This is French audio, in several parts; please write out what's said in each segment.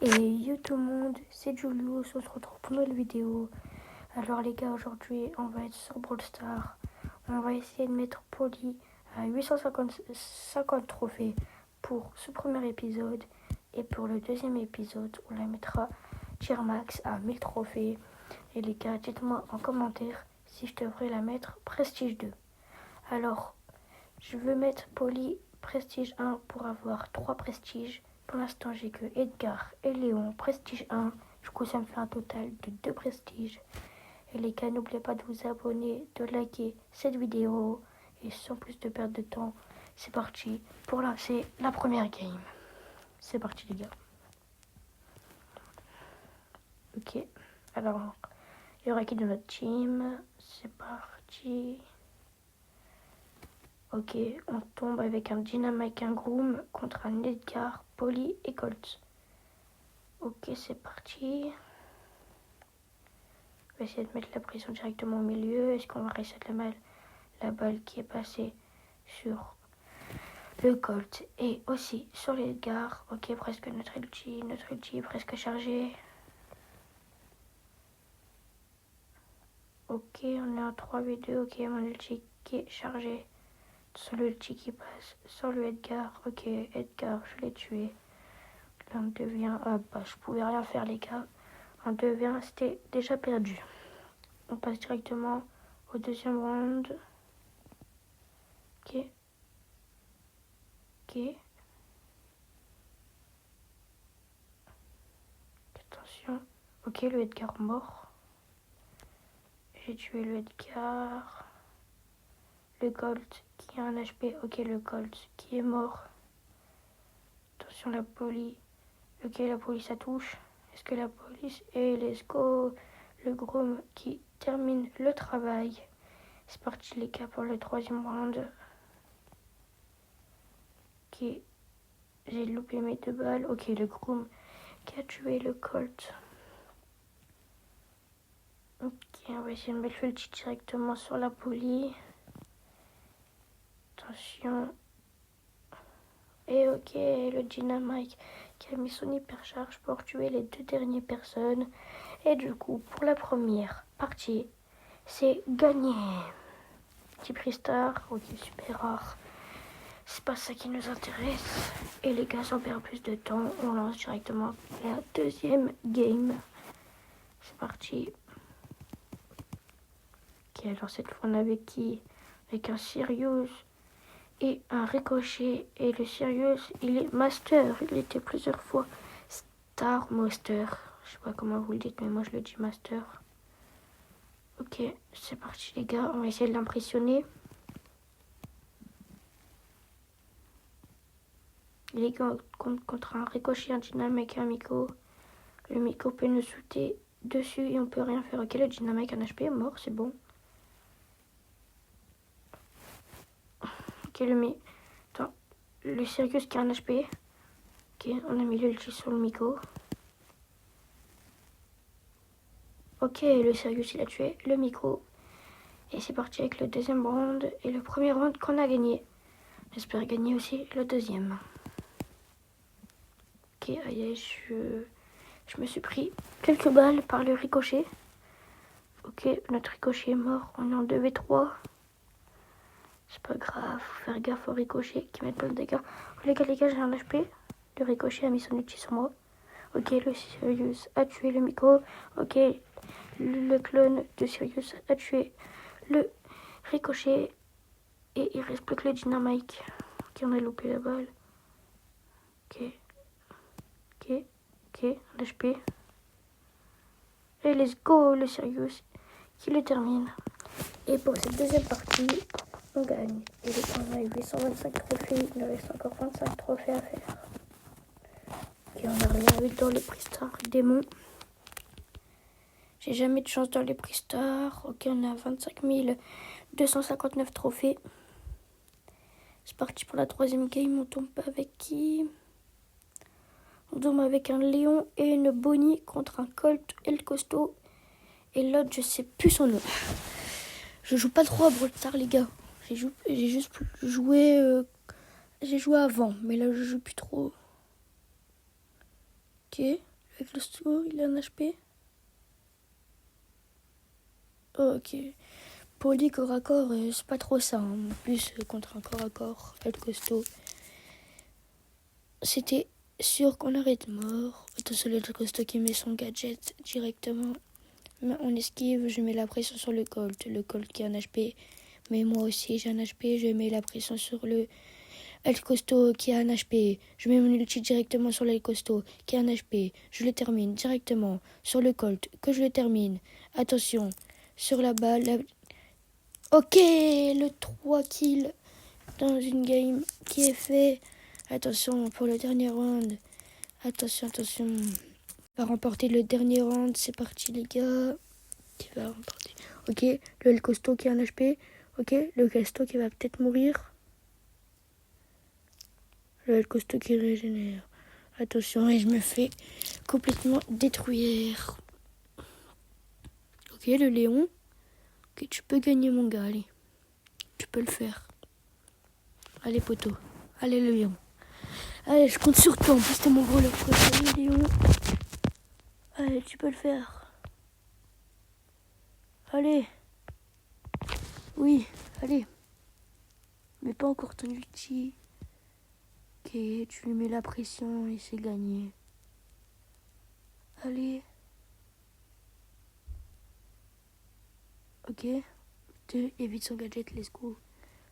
Et yo tout le monde, c'est Julius, on se retrouve pour une nouvelle vidéo. Alors les gars, aujourd'hui on va être sur Brawl Stars. On va essayer de mettre Polly à 850 trophées pour ce premier épisode. Et pour le deuxième épisode, on la mettra Tier Max à 1000 trophées. Et les gars, dites-moi en commentaire si je devrais la mettre Prestige 2. Alors, je veux mettre Polly Prestige 1 pour avoir 3 prestiges. Pour l'instant, j'ai que Edgar et Léon Prestige 1. Du coup, ça me fait un total de 2 prestiges. Et les gars, n'oubliez pas de vous abonner, de liker cette vidéo. Et sans plus de perte de temps, c'est parti pour lancer la première game. C'est parti les gars. Ok, alors, il y aura qui de notre team? C'est parti. Ok, on tombe avec un Dynamite, un Groom contre un Edgar, Polly et Colt. Ok, c'est parti. On va essayer de mettre la pression directement au milieu. Est-ce qu'on va reset la balle qui est passée sur le Colt et aussi sur l'Edgar? Ok, presque notre ulti est presque chargé. Ok, on est en 3v2. Ok, mon ulti qui est chargé. Sur l'ulti qui passe sur le Edgar. Ok, Edgar, je l'ai tué. Là, on devient... Ah bah, je pouvais rien faire, les gars. En 2v1, c'était déjà perdu. On passe directement au deuxième round. Ok. Ok. Attention. Ok, le Edgar mort. J'ai tué le Edgar. Le Colt qui a un HP. Ok, le Colt qui est mort. Attention, la police. Ok, la police, ça touche. Est-ce que la police... Et let's go. Le Groom qui termine le travail. C'est parti, les gars, pour le troisième round. Ok. J'ai loupé mes 2 balles. Ok, le Groom qui a tué le Colt. Ok, on va essayer de mettre le ulti directement sur la police. Attention. Et ok, le Dynamite qui a mis son hypercharge pour tuer les 2 dernières personnes. Et du coup, pour la première partie, c'est gagné. Petit prix star, ok, super rare. C'est pas ça qui nous intéresse. Et les gars, sans perdre plus de temps, on lance directement la deuxième game. C'est parti. Ok, alors cette fois on avait qui? Avec un Sirius et un Ricochet. Et le Sirius, il est Master. Il était plusieurs fois Star Master. Je sais pas comment vous le dites, mais moi je le dis Master. Ok, c'est parti les gars, on va essayer de l'impressionner. Les gars, contre un Ricochet, un Dynamite et un Miko. Le Miko peut nous sauter dessus et on peut rien faire. Ok, le Dynamite en HP est mort, c'est bon. Ok, Attends, le Sirius qui a un HP. Ok, on a mis l'ulti sur le Miko. Ok, le Sirius il a tué le Miko. Et c'est parti avec le deuxième round et le premier round qu'on a gagné. J'espère gagner aussi le deuxième. Ok, aïe, je me suis pris quelques balles par le Ricochet. Ok, notre Ricochet est mort. On est en 2v3. C'est pas grave, faut faire gaffe au Ricochet qui met plein de dégâts. Oh, les gars, j'ai un HP. Le Ricochet a mis son ulti sur moi. Ok, le Sirius a tué le Miko. Ok, le clone de Sirius a tué le Ricochet. Et il reste plus que le Dynamite. Ok, on a loupé la balle. Ok, un HP. Et let's go, le Sirius qui le termine. Et pour cette deuxième partie, on gagne. Et on a 825 trophées, il nous reste encore 25 trophées à faire. Ok, on arrive vite dans les prix stars démons. J'ai jamais de chance dans les prix stars. Ok, on a 25 259 trophées. C'est parti pour la troisième game. On tombe avec qui? On tombe avec un Léon et une Bonnie contre un Colt et le costaud. Et l'autre, je sais plus son nom. Je joue pas trop à Brawl Stars, les gars. J'ai juste joué... j'ai joué avant, mais là, je joue plus trop. Ok, Ok. Le Closto, il a un HP. Ok. Poli corps à corps, c'est pas trop ça. Hein. En plus, contre un corps à corps, El Costo, c'était sûr qu'on aurait été mort. Attention, El Costo qui met son gadget directement. On esquive, je mets la pression sur le Colt. Le Colt qui a un HP. Mais moi aussi, j'ai un HP. Je mets la pression sur le El Costo qui a un HP. Je mets mon ulti directement sur l'El Costo qui a un HP. Je le termine directement sur le Colt. Que je le termine. Attention, sur la balle. Ok, le 3 kills dans une game qui est fait. Attention pour le dernier round. Attention. On va remporter le dernier round. C'est parti les gars. Qui va remporter. Ok, le El Costo qui a un HP. Ok, le Costo qui va peut-être mourir. Le El Costo qui régénère. Attention, et je me fais complètement détruire. Ok, le Léon. Ok, tu peux gagner mon gars, allez. Tu peux le faire. Allez, poteau. Allez, le Léon. Allez, je compte sur toi. En plus, t'es mon gros love. Allez, Léon. Allez, tu peux le faire. Allez. Oui, allez. Mais pas encore ton ulti. Ok, tu lui mets la pression et c'est gagné. Allez. Ok. Évite son gadget, let's go.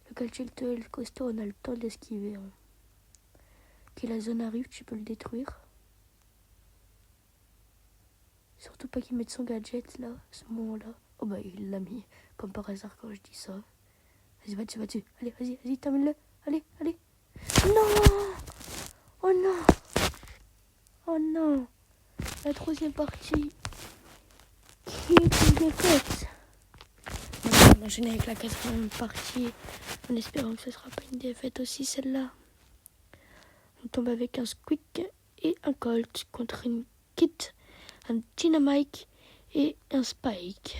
Le gadget de El Costo, on a le temps de l'esquiver. Hein. Ok, la zone arrive, tu peux le détruire. Surtout pas qu'il mette son gadget là, à ce moment-là. Oh bah il l'a mis, comme par hasard quand je dis ça. Vas-y, va dessus. Allez, vas-y, termine-le. Allez. Non. Oh non. Oh non. La troisième partie. Qui est une défaite. On va enchaîner avec la quatrième partie. En espérant que ce sera pas une défaite aussi celle-là. On tombe avec un Squeak et un Colt contre une Kit, un Dynamite et un Spike.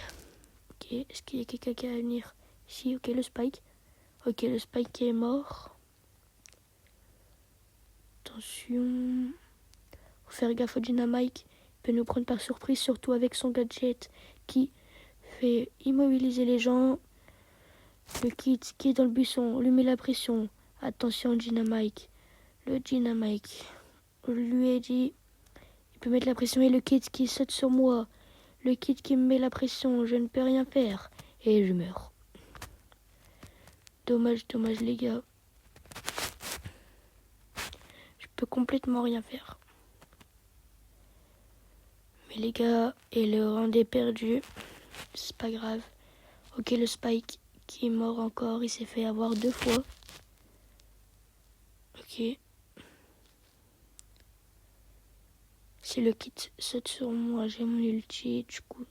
Ok, est-ce qu'il y a quelqu'un qui va venir ici? Ok, le Spike. Ok, le Spike est mort. Attention. Faut faire gaffe au Dynamite. Il peut nous prendre par surprise, surtout avec son gadget qui fait immobiliser les gens. Le Kit qui est dans le buisson, on lui met la pression. Attention, Dynamite. Le Dynamite. On lui a dit, il peut mettre la pression et le Kit qui saute sur moi. Le Kit qui me met la pression, je ne peux rien faire. Et je meurs. Dommage les gars. Je peux complètement rien faire. Mais les gars, et le round est perdu. C'est pas grave. Ok, le Spike qui est mort encore, il s'est fait avoir 2 fois. Ok. Si le Kit saute sur moi, j'ai mon ulti, du coup,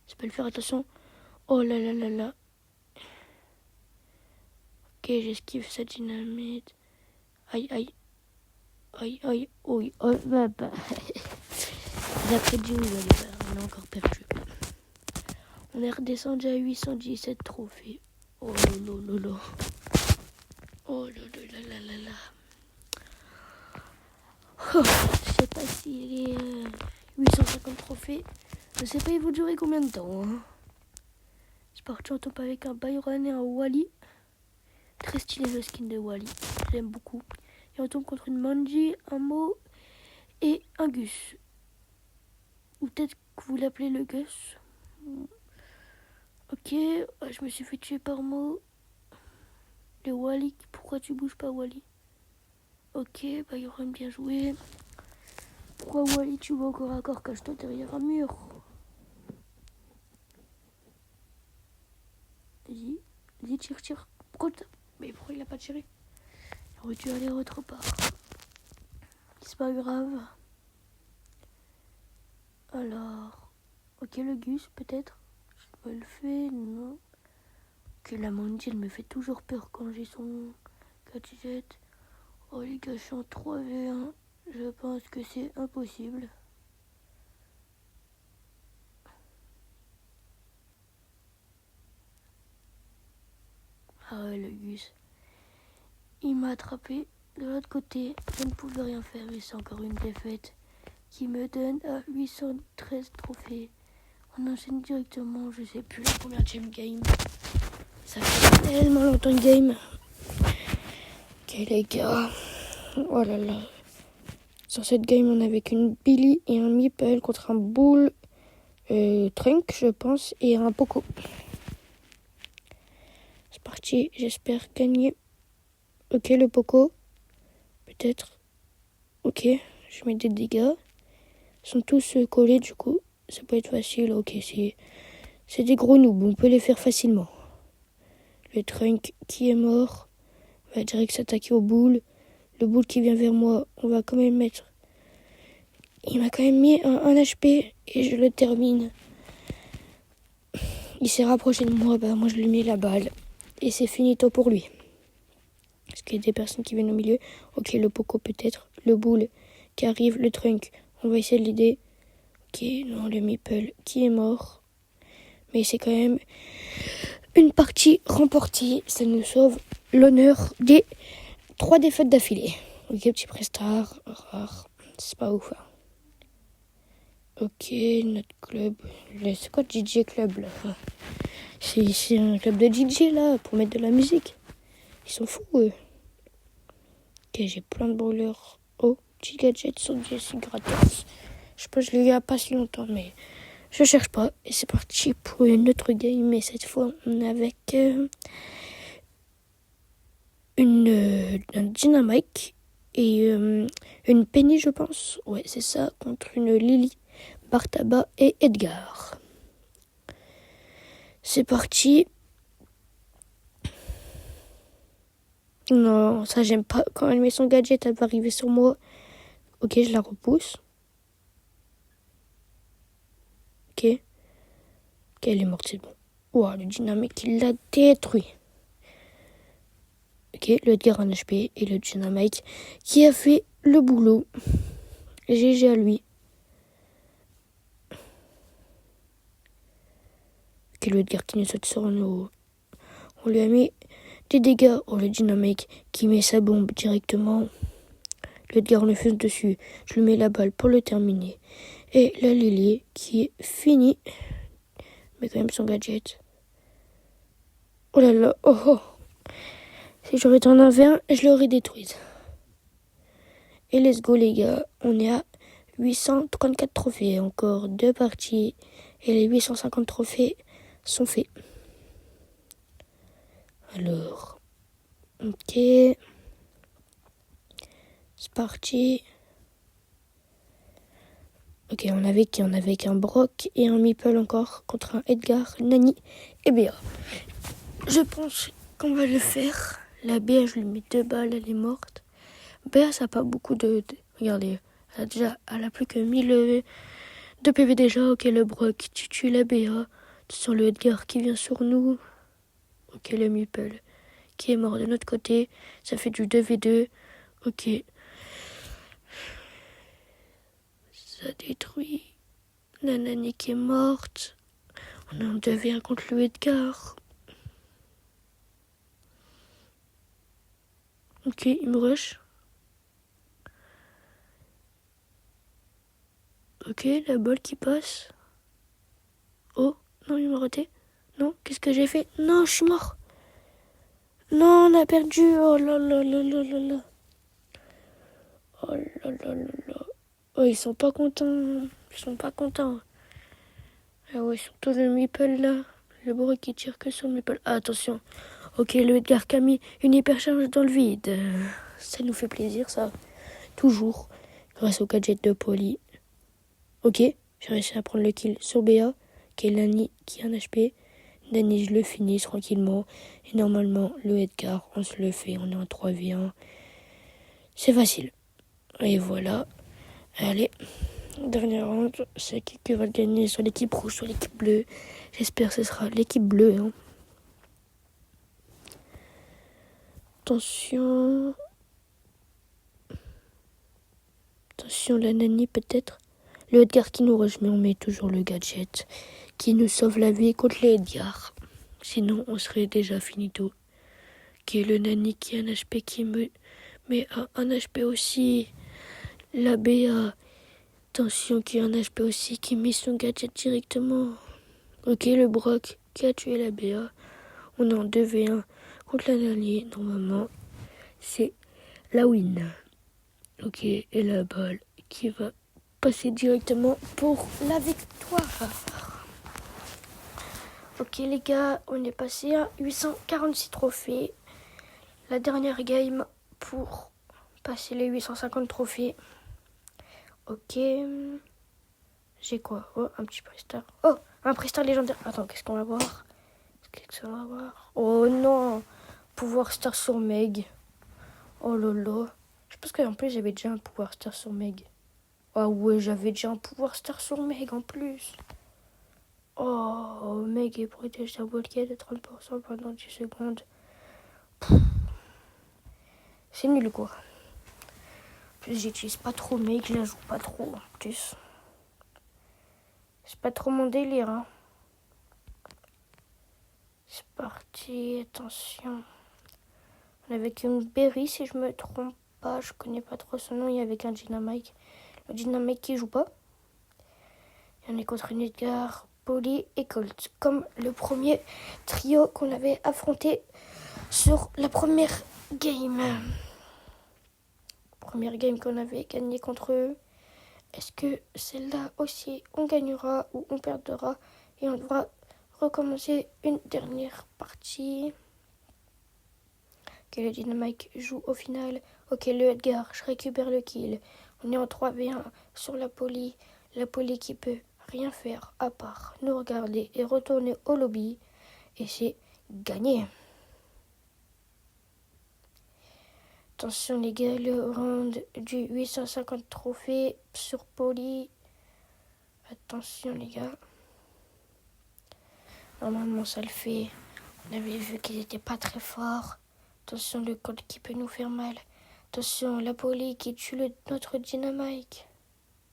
ça peut le faire, attention. Oh là là. Ok, j'esquive sa dynamite. Aïe. Oui. Oh, bah. D'après Dieu, on a encore perdu. On est redescendu à 817 trophées. Oh là. Oh là. Oh, je sais pas si les 850 trophées, je sais pas ils vont durer combien de temps. Hein. C'est parti, on tombe avec un Byron et un Wally. Très stylé le skin de Wally, j'aime beaucoup. Et on tombe contre une Manji, un Mo et un Gus. Ou peut-être que vous l'appelez le Gus. Ok, je me suis fait tuer par Mo. Le Wally, pourquoi tu bouges pas Wally? Ok, Byron, bien joué. Pourquoi Wally tu vas encore à corps, cache-toi derrière un mur. Vas-y, tire. Mais pourquoi il a pas tiré? Il aurait dû aller autre part. C'est pas grave. Alors, ok le Gus peut-être. Je me le fais, non. Ok la Mandy elle me fait toujours peur quand j'ai son gadget. Oh les gars, je suis en 3v1. Je pense que c'est impossible. Ah ouais le Gus. Il m'a attrapé de l'autre côté. Je ne pouvais rien faire et c'est encore une défaite. qui me donne à 813 trophées. On enchaîne directement, je sais plus la première game. Ça fait tellement longtemps de game. Ok les gars. Oh là là. Sur cette game, on avait qu'une Billy et un Meeple contre un Bull, Trunk, je pense, et un Poco. C'est parti, j'espère gagner. Ok, le Poco. Peut-être. Ok, je mets des dégâts. Ils sont tous collés, du coup. Ça peut être facile. Ok, c'est des gros noobs, on peut les faire facilement. Le Trunk qui est mort va direct s'attaquer au Bull. Le Bull qui vient vers moi, on va quand même mettre... Il m'a quand même mis un HP et je le termine. Il s'est rapproché de moi, moi je lui mets la balle. Et c'est finito pour lui. Est-ce qu'il y a des personnes qui viennent au milieu? Ok, le Poco peut-être. Le Bull qui arrive, le Trunk. On va essayer de l'aider. Ok, non, le Meeple qui est mort. Mais c'est quand même une partie remportée. Ça nous sauve l'honneur des 3 défaites d'affilée. Ok, petit prestar, rare. C'est pas ouf. Hein. Ok, notre club. C'est quoi DJ Club là? C'est un club de DJ là, pour mettre de la musique. Ils sont fous eux. Ok, j'ai plein de brawlers. Oh, petit gadget sur Jesse gratos. Je sais pas, je l'ai eu il y a pas si longtemps, mais je cherche pas. Et c'est parti pour une autre game, mais cette fois on est avec un Dynamite et une Penny, je pense. Ouais, c'est ça, contre une Lily, Bartaba et Edgar. C'est parti. Non, ça j'aime pas. Quand elle met son gadget, elle va arriver sur moi. Ok, je la repousse. Ok. Ok, elle est morte, c'est bon. Ouah, le Dynamite, il l'a détruit. Ok, le Edgar en HP et le Dynamite qui a fait le boulot. GG à lui. Ok, le Edgar qui nous saute sur nous. On lui a mis des dégâts. Oh, le Dynamite qui met sa bombe directement. Le Edgar, on le fonce dessus. Je lui mets la balle pour le terminer. Et la Lily qui est finie. Mais quand même son gadget. Oh là là, oh oh. Si j'aurais été en 1v1, je l'aurais détruite. Et let's go les gars, on est à 834 trophées. Encore 2 parties. Et les 850 trophées sont faits. Alors, ok. C'est parti. Ok, on avait qu'un Brock et un Meeple encore contre un Edgar, Nani et Béa. Je pense qu'on va le faire. La Béa, je lui mets 2 balles, elle est morte. Béa, ça n'a pas beaucoup de... Regardez, elle a plus que 1000 de PV déjà. Ok, le Brock, tu tues la Béa. Sur le Edgar qui vient sur nous. Ok, le Meeple qui est mort de notre côté. Ça fait du 2v2. Ok. Ça détruit. La Nani qui est morte. On est en 2v1 contre le Edgar. Ok, il me rush. Ok, la balle qui passe. Oh, non, il m'a raté. Non, qu'est-ce que j'ai fait? Non, je suis mort. Non, on a perdu. Oh là là là là là là. Oh là là là là. Oh, ils sont pas contents. Ils sont pas contents. Ah ouais, surtout le Meeple là. Le bourreau qui tire que sur le Meeple. Ah, attention. Ok, le Edgar qui a mis une hypercharge dans le vide. Ça nous fait plaisir, ça. Toujours. Grâce au gadget de Polly. Ok, j'ai réussi à prendre le kill sur Béa, qui est Nani, qui a un HP. Nani, je le finis tranquillement. Et normalement, le Edgar, on se le fait. On est en 3v1. C'est facile. Et voilà. Allez, dernière round. C'est qui va le gagner, sur l'équipe rouge, sur l'équipe bleue. J'espère que ce sera l'équipe bleue. Hein. Attention. Attention, la Nani peut-être. Le Edgar qui nous rush, mais on met toujours le gadget qui nous sauve la vie contre les Edgar. Sinon, on serait déjà finito. Qui est le Nani qui a un HP qui me met un HP aussi. La BA. Attention qu'il y a un HP aussi qui met son gadget directement. Ok, le Brock qui a tué la BA. On est en 2v1 contre la dernière. Normalement, c'est la win. Ok, et la balle qui va passer directement pour la victoire. Ok les gars, on est passé à 846 trophées. La dernière game pour passer les 850 trophées. Ok. J'ai quoi? Oh, un petit prestar. Oh, un prestar légendaire. Attends, qu'est-ce qu'on va voir? Qu'est-ce qu'on va voir? Oh non! Pouvoir star sur Meg. Oh lolo. Je pense qu'en plus j'avais déjà un pouvoir star sur Meg. Ah ouais, j'avais déjà un pouvoir star sur Meg en plus. Oh, Meg est protège sa bolquette de 30% pendant 10 secondes. C'est nul quoi. En plus, j'utilise pas trop Meg, je la joue pas trop en plus. C'est pas trop mon délire, hein. C'est parti, attention. On est avec une Berry, si je me trompe pas. Je connais pas trop son nom. Il y a avec un Dynamite. Le Dynamite qui joue pas. Et on est contre une Edgar, Polly et Colt. Comme le premier trio qu'on avait affronté sur la première game. Première game qu'on avait gagné contre eux. Est-ce que celle-là aussi on gagnera ou on perdra? Et on devra recommencer une dernière partie. Ok, le Dynamite joue au final. Ok, le Edgar, je récupère le kill. On est en 3v1 sur la Polly. La Polly qui peut rien faire à part nous regarder et retourner au lobby. Et c'est gagné. Attention les gars, le round du 850 trophées sur Polly. Attention les gars. Normalement ça le fait. On avait vu qu'ils étaient pas très forts. Attention le Colt qui peut nous faire mal. Attention la Polly qui tue notre Dynamite.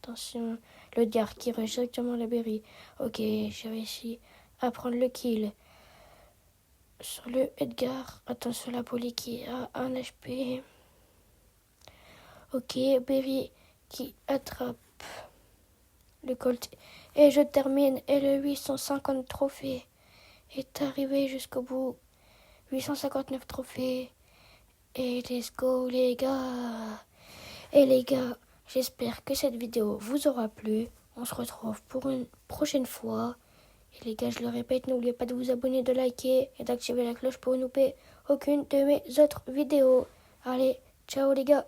Attention le Edgar qui rush directement la Berry. Ok, j'ai réussi à prendre le kill. Sur le Edgar. Attention la Polly qui a un HP. Ok, Berry qui attrape le Colt. Et je termine. Et le 850 trophées est arrivé jusqu'au bout. 859 trophées. Et let's go les gars. Et les gars, j'espère que cette vidéo vous aura plu. On se retrouve pour une prochaine fois. Et les gars, je le répète, n'oubliez pas de vous abonner, de liker et d'activer la cloche pour ne louper aucune de mes autres vidéos. Allez, ciao les gars.